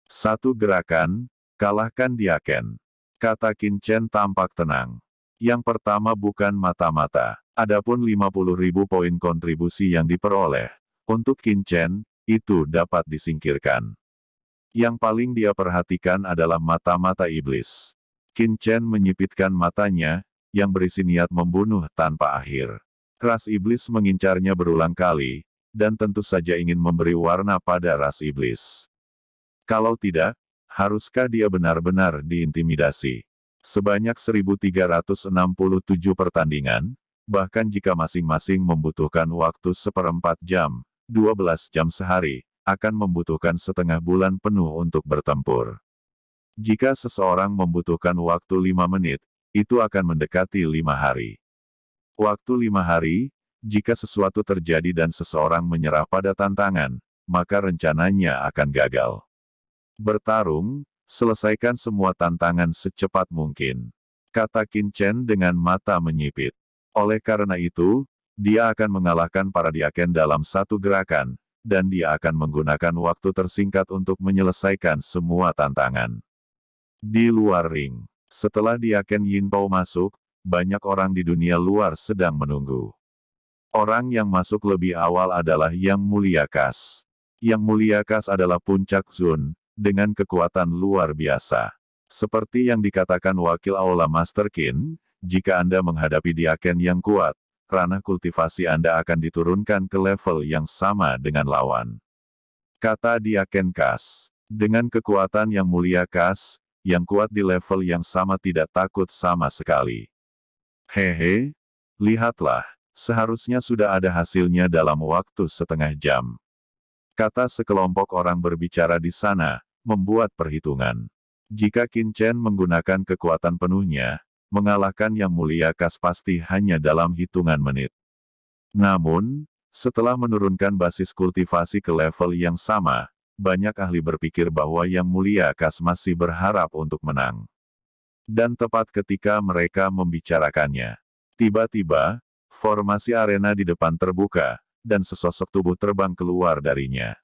Satu gerakan, kalahkan Diaken. Kata Qin Chen tampak tenang. Yang pertama bukan mata-mata. Adapun 50.000 poin kontribusi yang diperoleh. Untuk Qin Chen, itu dapat disingkirkan. Yang paling dia perhatikan adalah mata-mata iblis. Qin Chen menyipitkan matanya, yang berisi niat membunuh tanpa akhir. Ras iblis mengincarnya berulang kali, dan tentu saja ingin memberi warna pada ras iblis. Kalau tidak, haruskah dia benar-benar diintimidasi? Sebanyak 1.367 pertandingan, bahkan jika masing-masing membutuhkan waktu 1/4 jam, 12 jam sehari, akan membutuhkan setengah bulan penuh untuk bertempur. Jika seseorang membutuhkan waktu 5 menit, itu akan mendekati 5 hari. Waktu 5 hari, jika sesuatu terjadi dan seseorang menyerah pada tantangan, maka rencananya akan gagal. Bertarung, selesaikan semua tantangan secepat mungkin. Kata Qin Chen dengan mata menyipit. Oleh karena itu, dia akan mengalahkan para Diaken dalam satu gerakan, dan dia akan menggunakan waktu tersingkat untuk menyelesaikan semua tantangan. Di luar ring, setelah Diaken Yin Pao masuk, banyak orang di dunia luar sedang menunggu. Orang yang masuk lebih awal adalah Yang Mulia Kas. Yang Mulia Kas adalah puncak Zun, dengan kekuatan luar biasa. Seperti yang dikatakan wakil Aula Master Qin, jika Anda menghadapi Diaken yang kuat, ranah kultivasi Anda akan diturunkan ke level yang sama dengan lawan. Kata Diaken Kas, dengan kekuatan Yang Mulia Kas, yang kuat di level yang sama tidak takut sama sekali. Hehe, lihatlah, seharusnya sudah ada hasilnya dalam waktu setengah jam. Kata sekelompok orang berbicara di sana, membuat perhitungan. Jika Qin Chen menggunakan kekuatan penuhnya, mengalahkan Yang Mulia Kas pasti hanya dalam hitungan menit. Namun, setelah menurunkan basis kultivasi ke level yang sama, banyak ahli berpikir bahwa Yang Mulia Kas masih berharap untuk menang. Dan tepat ketika mereka membicarakannya, tiba-tiba, formasi arena di depan terbuka, dan sesosok tubuh terbang keluar darinya.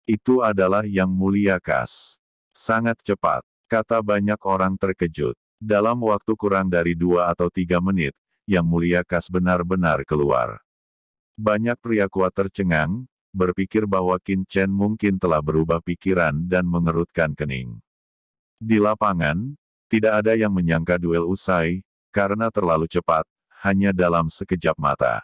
Itu adalah Yang Mulia Kas. Sangat cepat, kata banyak orang terkejut. Dalam waktu kurang dari 2 atau 3 menit, Yang Mulia Kas benar-benar keluar. Banyak pria kuat tercengang, berpikir bahwa Qin Chen mungkin telah berubah pikiran dan mengerutkan kening. Di lapangan, tidak ada yang menyangka duel usai, karena terlalu cepat, hanya dalam sekejap mata.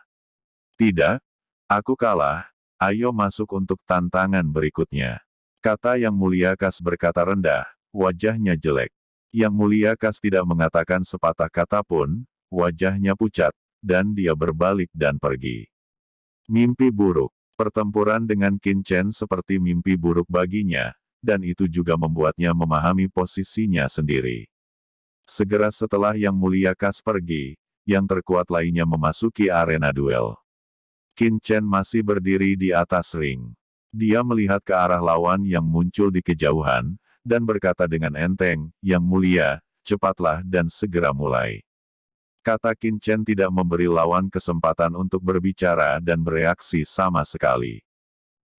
Tidak, aku kalah, ayo masuk untuk tantangan berikutnya. Kata Yang Mulia Kas berkata rendah, wajahnya jelek. Yang Mulia Kas tidak mengatakan sepatah kata pun, wajahnya pucat, dan dia berbalik dan pergi. Mimpi buruk. Pertempuran dengan Qin Chen seperti mimpi buruk baginya, dan itu juga membuatnya memahami posisinya sendiri. Segera setelah Yang Mulia Kas pergi, yang terkuat lainnya memasuki arena duel. Qin Chen masih berdiri di atas ring. Dia melihat ke arah lawan yang muncul di kejauhan, dan berkata dengan enteng, Yang Mulia, cepatlah dan segera mulai. Kata Qin Chen tidak memberi lawan kesempatan untuk berbicara dan bereaksi sama sekali.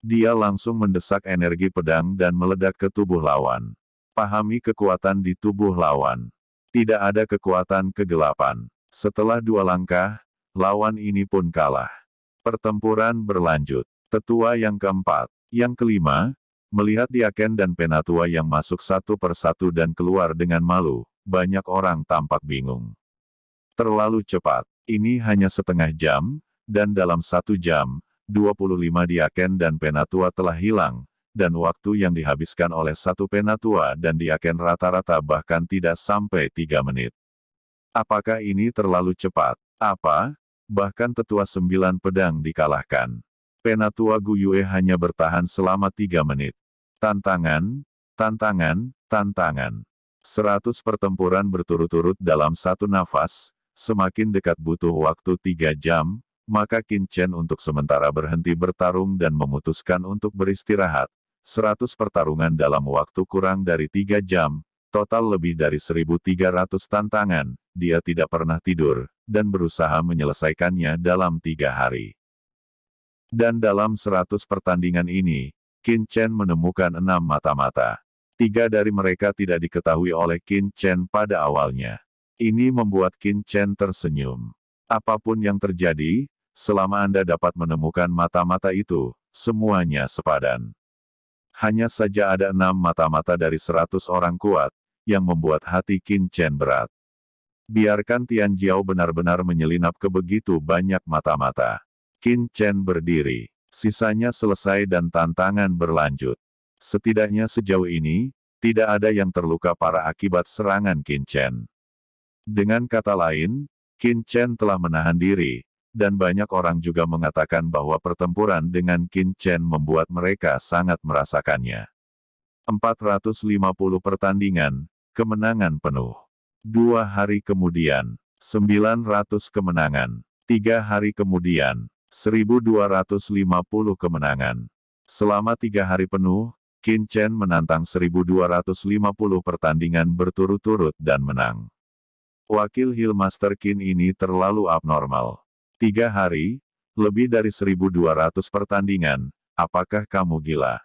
Dia langsung mendesak energi pedang dan meledak ke tubuh lawan. Pahami kekuatan di tubuh lawan. Tidak ada kekuatan kegelapan. Setelah 2 langkah, lawan ini pun kalah. Pertempuran berlanjut. Tetua yang keempat. Yang kelima, melihat Diaken dan Penatua yang masuk satu persatu dan keluar dengan malu, banyak orang tampak bingung. Terlalu cepat. Ini hanya setengah jam, dan dalam 1 jam, 25 Diaken dan Penatua telah hilang, dan waktu yang dihabiskan oleh satu Penatua dan Diaken rata-rata bahkan tidak sampai 3 menit. Apakah ini terlalu cepat? Apa? Bahkan Tetua 9 pedang dikalahkan. Penatua Gu Yue hanya bertahan selama 3 menit. Tantangan, tantangan, tantangan. 100 pertempuran berturut-turut dalam satu nafas. Semakin dekat butuh waktu 3 jam, maka Qin Chen untuk sementara berhenti bertarung dan memutuskan untuk beristirahat. 100 pertarungan dalam waktu kurang dari 3 jam, total lebih dari 1.300 tantangan, dia tidak pernah tidur, dan berusaha menyelesaikannya dalam 3 hari. Dan dalam 100 pertandingan ini, Qin Chen menemukan 6 mata-mata. 3 dari mereka tidak diketahui oleh Qin Chen pada awalnya. Ini membuat Qin Chen tersenyum. Apapun yang terjadi, selama Anda dapat menemukan mata-mata itu, semuanya sepadan. Hanya saja ada 6 mata-mata dari 100 orang kuat, yang membuat hati Qin Chen berat. Biarkan Tian Jiao benar-benar menyelinap ke begitu banyak mata-mata. Qin Chen berdiri. Sisanya selesai dan tantangan berlanjut. Setidaknya sejauh ini, tidak ada yang terluka parah akibat serangan Qin Chen. Dengan kata lain, Qin Chen telah menahan diri, dan banyak orang juga mengatakan bahwa pertempuran dengan Qin Chen membuat mereka sangat merasakannya. 450 pertandingan, kemenangan penuh. 2 hari kemudian, 900 kemenangan. 3 hari kemudian, 1250 kemenangan. Selama 3 hari penuh, Qin Chen menantang 1250 pertandingan berturut-turut dan menang. Wakil Hill Master Qin ini terlalu abnormal. 3 hari, lebih dari 1200 pertandingan, apakah kamu gila?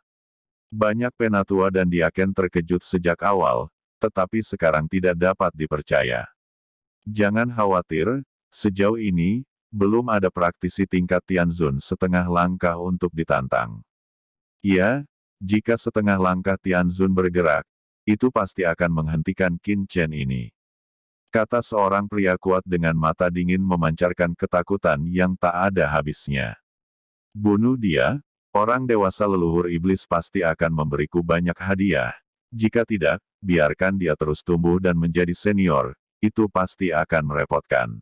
Banyak penatua dan diaken terkejut sejak awal, tetapi sekarang tidak dapat dipercaya. Jangan khawatir, sejauh ini, belum ada praktisi tingkat Tianzun setengah langkah untuk ditantang. Ya, jika setengah langkah Tianzun bergerak, itu pasti akan menghentikan Qin Chen ini. Kata seorang pria kuat dengan mata dingin memancarkan ketakutan yang tak ada habisnya. Bunuh dia, orang dewasa leluhur iblis pasti akan memberiku banyak hadiah. Jika tidak, biarkan dia terus tumbuh dan menjadi senior, itu pasti akan merepotkan.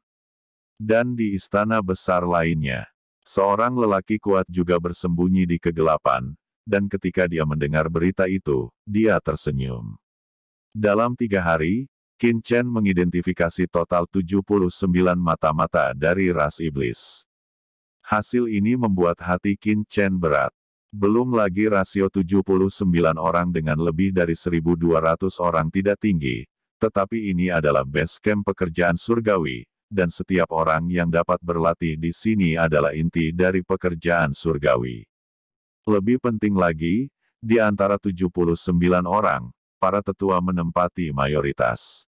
Dan di istana besar lainnya, seorang lelaki kuat juga bersembunyi di kegelapan, dan ketika dia mendengar berita itu, dia tersenyum. Dalam 3 hari, Qin Chen mengidentifikasi total 79 mata-mata dari ras iblis. Hasil ini membuat hati Qin Chen berat. Belum lagi rasio 79 orang dengan lebih dari 1.200 orang tidak tinggi, tetapi ini adalah base camp pekerjaan surgawi, dan setiap orang yang dapat berlatih di sini adalah inti dari pekerjaan surgawi. Lebih penting lagi, di antara 79 orang, para tetua menempati mayoritas.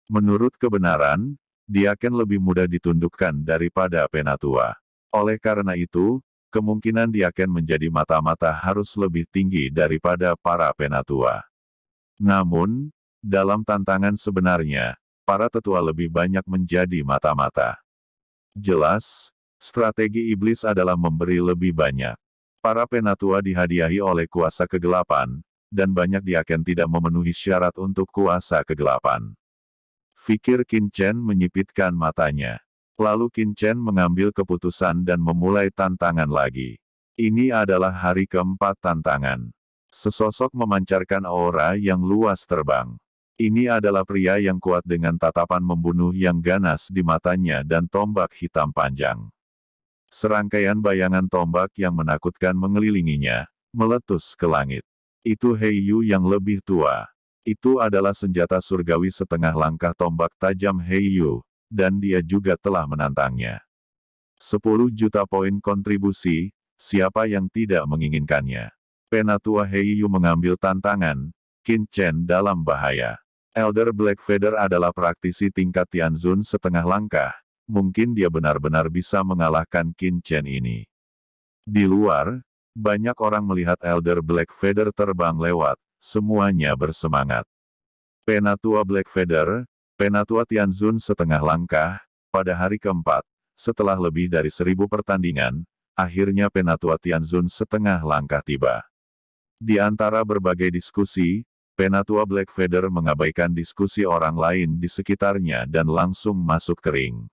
Menurut kebenaran, diaken lebih mudah ditundukkan daripada penatua. Oleh karena itu, kemungkinan diaken menjadi mata-mata harus lebih tinggi daripada para penatua. Namun, dalam tantangan sebenarnya, para tetua lebih banyak menjadi mata-mata. Jelas, strategi iblis adalah memberi lebih banyak. Para penatua dihadiahi oleh kuasa kegelapan, dan banyak diaken tidak memenuhi syarat untuk kuasa kegelapan. Fikir Qin Chen menyipitkan matanya. Lalu Qin Chen mengambil keputusan dan memulai tantangan lagi. Ini adalah hari keempat tantangan. Sesosok memancarkan aura yang luas terbang. Ini adalah pria yang kuat dengan tatapan membunuh yang ganas di matanya dan tombak hitam panjang. Serangkaian bayangan tombak yang menakutkan mengelilinginya, meletus ke langit. Itu Hei Yu yang lebih tua. Itu adalah senjata surgawi setengah langkah tombak tajam Hei Yu, dan dia juga telah menantangnya. 10 juta poin kontribusi, siapa yang tidak menginginkannya? Penatua Hei Yu mengambil tantangan, Qin Chen dalam bahaya. Elder Blackfeather adalah praktisi tingkat Tianzun setengah langkah. Mungkin dia benar-benar bisa mengalahkan Qin Chen ini. Di luar, banyak orang melihat Elder Blackfeather terbang lewat, semuanya bersemangat. Penatua Blackfeather, penatua Tianzun setengah langkah, pada hari keempat, setelah lebih dari 1000 pertandingan, akhirnya penatua Tianzun setengah langkah tiba. Di antara berbagai diskusi, penatua Blackfeather mengabaikan diskusi orang lain di sekitarnya dan langsung masuk ke ring.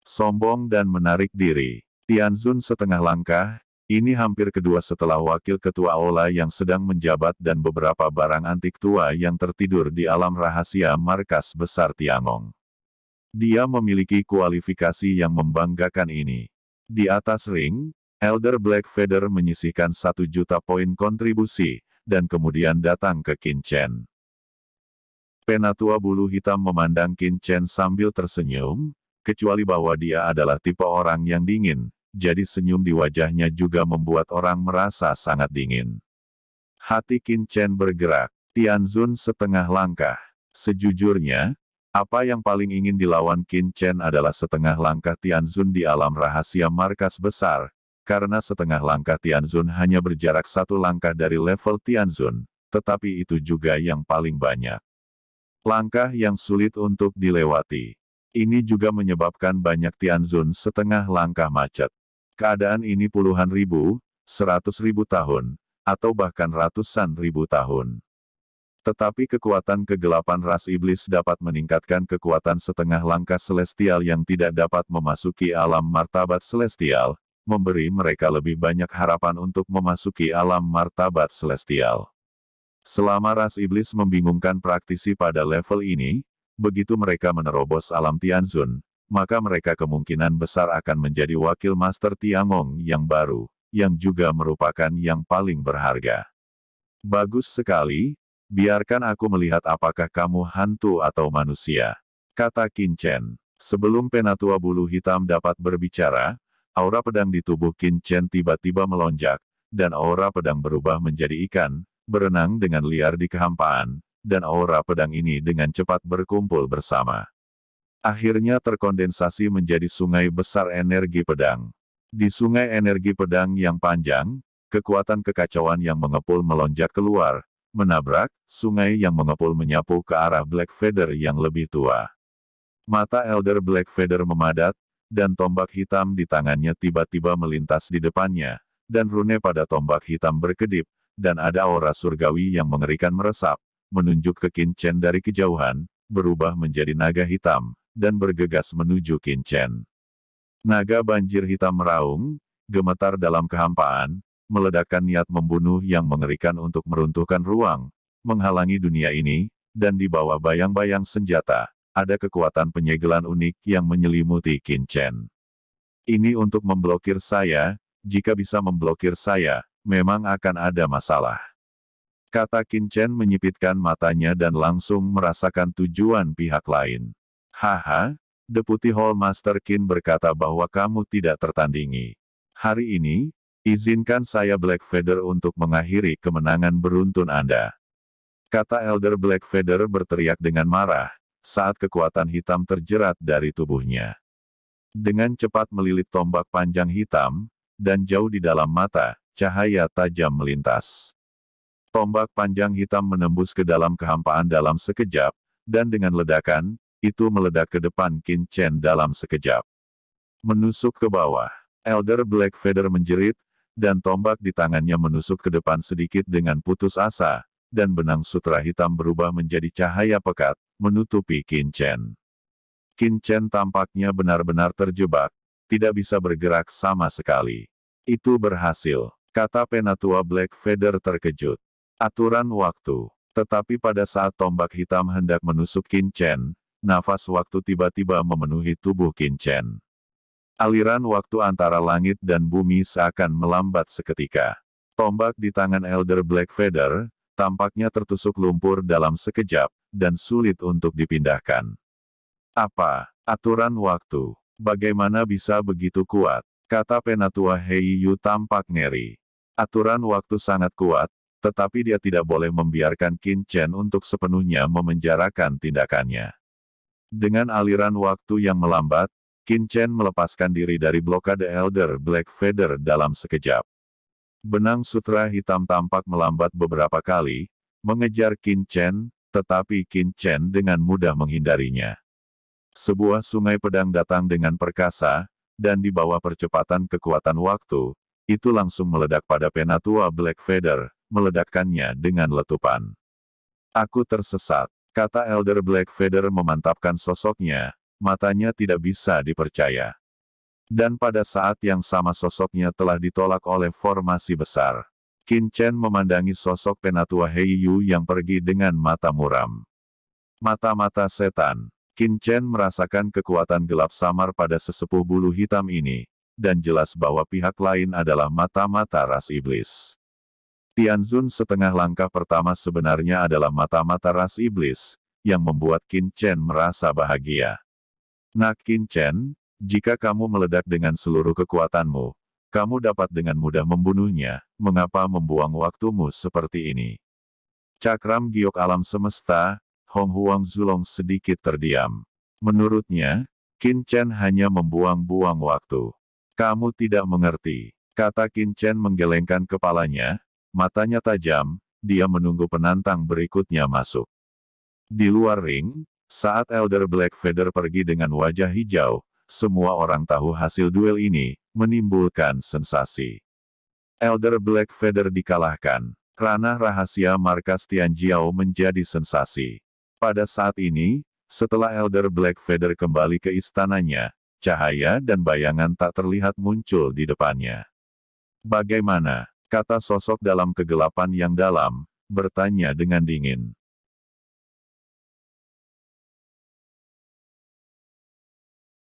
Sombong dan menarik diri. Tianzun setengah langkah, ini hampir kedua setelah wakil ketua Aula yang sedang menjabat dan beberapa barang antik tua yang tertidur di alam rahasia markas besar Tiangong. Dia memiliki kualifikasi yang membanggakan ini. Di atas ring, Elder Blackfeather menyisihkan 1 juta poin kontribusi, dan kemudian datang ke Qin Chen. Penatua bulu hitam memandang Qin Chen sambil tersenyum, kecuali bahwa dia adalah tipe orang yang dingin, jadi senyum di wajahnya juga membuat orang merasa sangat dingin. Hati Qin Chen bergerak. Tianzun setengah langkah. Sejujurnya, apa yang paling ingin dilawan Qin Chen adalah setengah langkah Tianzun di alam rahasia markas besar, karena setengah langkah Tianzun hanya berjarak satu langkah dari level Tianzun, tetapi itu juga yang paling banyak. Langkah yang sulit untuk dilewati. Ini juga menyebabkan banyak Tianzun setengah langkah macet. Keadaan ini puluhan ribu, 100.000 tahun, atau bahkan ratusan ribu tahun. Tetapi kekuatan kegelapan ras iblis dapat meningkatkan kekuatan setengah langkah celestial yang tidak dapat memasuki alam martabat celestial, memberi mereka lebih banyak harapan untuk memasuki alam martabat celestial. Selama ras iblis membingungkan praktisi pada level ini, begitu mereka menerobos alam Tianzun, maka mereka kemungkinan besar akan menjadi wakil Master Tiangong yang baru, yang juga merupakan yang paling berharga. Bagus sekali. Biarkan aku melihat apakah kamu hantu atau manusia, kata Qin Chen. Sebelum penatua bulu hitam dapat berbicara, aura pedang di tubuh Qin Chen tiba-tiba melonjak, dan aura pedang berubah menjadi ikan, berenang dengan liar di kehampaan, dan aura pedang ini dengan cepat berkumpul bersama. Akhirnya terkondensasi menjadi sungai besar energi pedang. Di sungai energi pedang yang panjang, kekuatan kekacauan yang mengepul melonjak keluar, menabrak sungai yang mengepul menyapu ke arah Black Feather yang lebih tua. Mata Elder Black Feather memadat, dan tombak hitam di tangannya tiba-tiba melintas di depannya, dan rune pada tombak hitam berkedip, dan ada aura surgawi yang mengerikan meresap, menunjuk ke Qin Chen dari kejauhan, berubah menjadi naga hitam, dan bergegas menuju Qin Chen. Naga banjir hitam meraung, gemetar dalam kehampaan, meledakkan niat membunuh yang mengerikan untuk meruntuhkan ruang, menghalangi dunia ini, dan di bawah bayang-bayang senjata, ada kekuatan penyegelan unik yang menyelimuti Qin Chen. Ini untuk memblokir saya, jika bisa memblokir saya, memang akan ada masalah. Kata Qin Chen menyipitkan matanya dan langsung merasakan tujuan pihak lain. Haha, Deputi Hall Master Qin berkata bahwa kamu tidak tertandingi. Hari ini, izinkan saya Black Feather untuk mengakhiri kemenangan beruntun Anda. Kata Elder Black Feather berteriak dengan marah, saat kekuatan hitam terjerat dari tubuhnya. Dengan cepat melilit tombak panjang hitam, dan jauh di dalam mata, cahaya tajam melintas. Tombak panjang hitam menembus ke dalam kehampaan dalam sekejap, dan dengan ledakan, itu meledak ke depan Qin Chen dalam sekejap. Menusuk ke bawah, Elder Black Feather menjerit, dan tombak di tangannya menusuk ke depan sedikit dengan putus asa, dan benang sutra hitam berubah menjadi cahaya pekat, menutupi Qin Chen. Qin Chen tampaknya benar-benar terjebak, tidak bisa bergerak sama sekali. Itu berhasil, kata penatua Black Feather terkejut. Aturan waktu. Tetapi pada saat tombak hitam hendak menusuk Qin Chen, nafas waktu tiba-tiba memenuhi tubuh Qin Chen. Aliran waktu antara langit dan bumi seakan melambat seketika. Tombak di tangan Elder Black Feather, tampaknya tertusuk lumpur dalam sekejap, dan sulit untuk dipindahkan. Apa? Aturan waktu? Bagaimana bisa begitu kuat? Kata penatua Hei Yu tampak ngeri. Aturan waktu sangat kuat, tetapi dia tidak boleh membiarkan Qin Chen untuk sepenuhnya memenjarakan tindakannya. Dengan aliran waktu yang melambat, Qin Chen melepaskan diri dari blokade Elder Black Feather dalam sekejap. Benang sutra hitam tampak melambat beberapa kali, mengejar Qin Chen, tetapi Qin Chen dengan mudah menghindarinya. Sebuah sungai pedang datang dengan perkasa, dan di bawah percepatan kekuatan waktu, itu langsung meledak pada penatua Black Feather, meledakkannya dengan letupan. Aku tersesat, kata Elder Black Feather memantapkan sosoknya. Matanya tidak bisa dipercaya. Dan pada saat yang sama sosoknya telah ditolak oleh formasi besar. Qin Chen memandangi sosok penatua Hei Yu yang pergi dengan mata muram. Mata-mata setan. Qin Chen merasakan kekuatan gelap samar pada sesepuh bulu hitam ini, dan jelas bahwa pihak lain adalah mata-mata ras iblis. Tianzun setengah langkah pertama sebenarnya adalah mata-mata ras iblis, yang membuat Qin Chen merasa bahagia. Nah Qin Chen, jika kamu meledak dengan seluruh kekuatanmu, kamu dapat dengan mudah membunuhnya, mengapa membuang waktumu seperti ini? Cakram giok alam semesta, Hong Huang Zulong sedikit terdiam. Menurutnya, Qin Chen hanya membuang-buang waktu. Kamu tidak mengerti, kata Qin Chen menggelengkan kepalanya, matanya tajam, dia menunggu penantang berikutnya masuk. Di luar ring, saat Elder Blackfeather pergi dengan wajah hijau, semua orang tahu hasil duel ini menimbulkan sensasi. Elder Blackfeather dikalahkan. Ranah rahasia markas Tianjiao menjadi sensasi. Pada saat ini, setelah Elder Blackfeather kembali ke istananya, cahaya dan bayangan tak terlihat muncul di depannya. Bagaimana? Kata sosok dalam kegelapan yang dalam, bertanya dengan dingin.